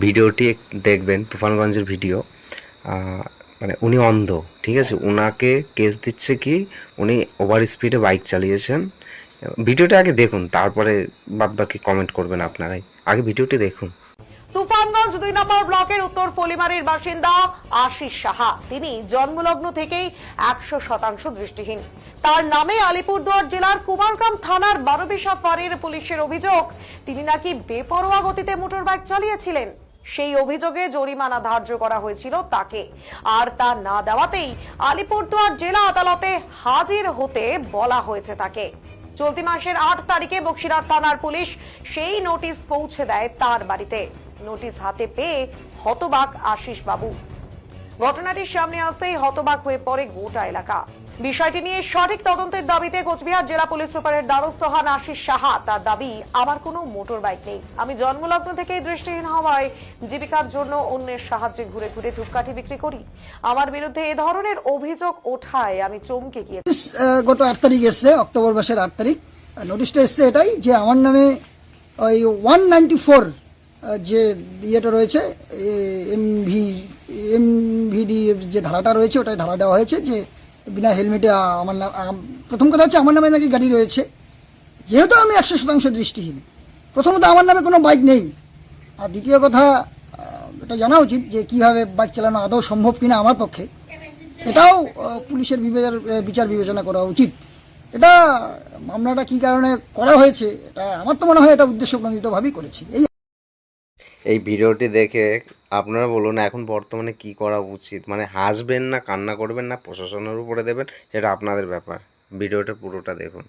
ভিডিওটি দেখবেন, তুফানগঞ্জের ভিডিও। মানে উনি অন্ধ, ঠিক আছে, ওনাকে কেস দিচ্ছে কি উনি ওভার স্পিডে বাইক চালিয়েছেন। ভিডিওটা আগে দেখুন, তারপরে বাদবাকি কমেন্ট করবেন আপনারাই। আগে ভিডিওটি দেখুন। তুফানগঞ্জ 2 নম্বর ব্লকের উত্তর ফলিমারির বাসিন্দা আশিস সাহা, তিনি জন্মলগ্ন থেকেই 100% দৃষ্টিহীন। তার নামে আলিপুরদুয়ার জেলার কুমারগ্রাম থানার বারোবিশা ফাঁড়ির পুলিশের অভিযোগ, তিনি নাকি বেপরোয়া গতিতে মোটর বাইক চালিয়েছিলেন। সেই অভিযোগে জরিমানা ধার্য করা হয়েছিল তাকে, আর তা না দেওয়াতেই আলিপুরদুয়ার জেলা আদালতে হাজির হতে বলা হয়েছে তাকে। চলতি মাসের 8 তারিখে বক্সিরহাট থানার পুলিশ সেই নোটিশ পৌঁছে দেয় তার বাড়িতে। নোটিশ হাতে পেয়ে হতবাক আশিস বাবু। ঘটনাটির সামনে আসতেই হতবাক হয়ে পড়ে গোটা এলাকা। বিষয়টি নিয়ে সঠিক তদন্তের দাবিতে কোচবিহার জেলা পুলিশ সুপারের দ্বারস্থ হন আশিস সাহা। তার দাবি, আমার কোনো মোটর বাইক নেই, আমি জন্মলগ্ন থেকেই দৃষ্টিহীন হওয়ায় জীবিকার জন্য অন্যের সাহায্যে ঘুরে ঘুরে ধূপকাঠি বিক্রি করি। আমার বিরুদ্ধে এ ধরনের অভিযোগ ওঠায় আমি চমকে গিয়েছি। গত 8 তারিখ এসছে, অক্টোবর মাসের 8 তারিখ নোটিশটা এসছে এটাই যে আমার নামে ওই 194 যে ইয়েটা রয়েছে, এমভিডি যে ধারাটা রয়েছে ওটাই ধারা দেওয়া হয়েছে যে বিনা হেলমেটে আমার নাম। প্রথম কথা হচ্ছে আমার নামে নাকি গাড়ি রয়েছে, যেহেতু আমি 100% দৃষ্টিহীন। প্রথমত আমার নামে কোনো বাইক নেই, আর দ্বিতীয় কথা এটা জানা উচিত যে কীভাবে বাইক চালানো আদৌ সম্ভব কিনা আমার পক্ষে, এটাও পুলিশের বিচার বিবেচনা করা উচিত। এটা মামলাটা কী কারণে করা হয়েছে, এটা আমার তো মনে হয় এটা উদ্দেশ্যপ্রণোদিতভাবেই করেছি। এই ভিডিওটি দেখে আপনারা বলুন এখন বর্তমানে কি করা উচিত। মানে হাসবেন না কান্না করবেন না প্রশাসনের উপরে দেবেন, সেটা আপনাদের ব্যাপার। ভিডিওটা পুরোটা দেখুন।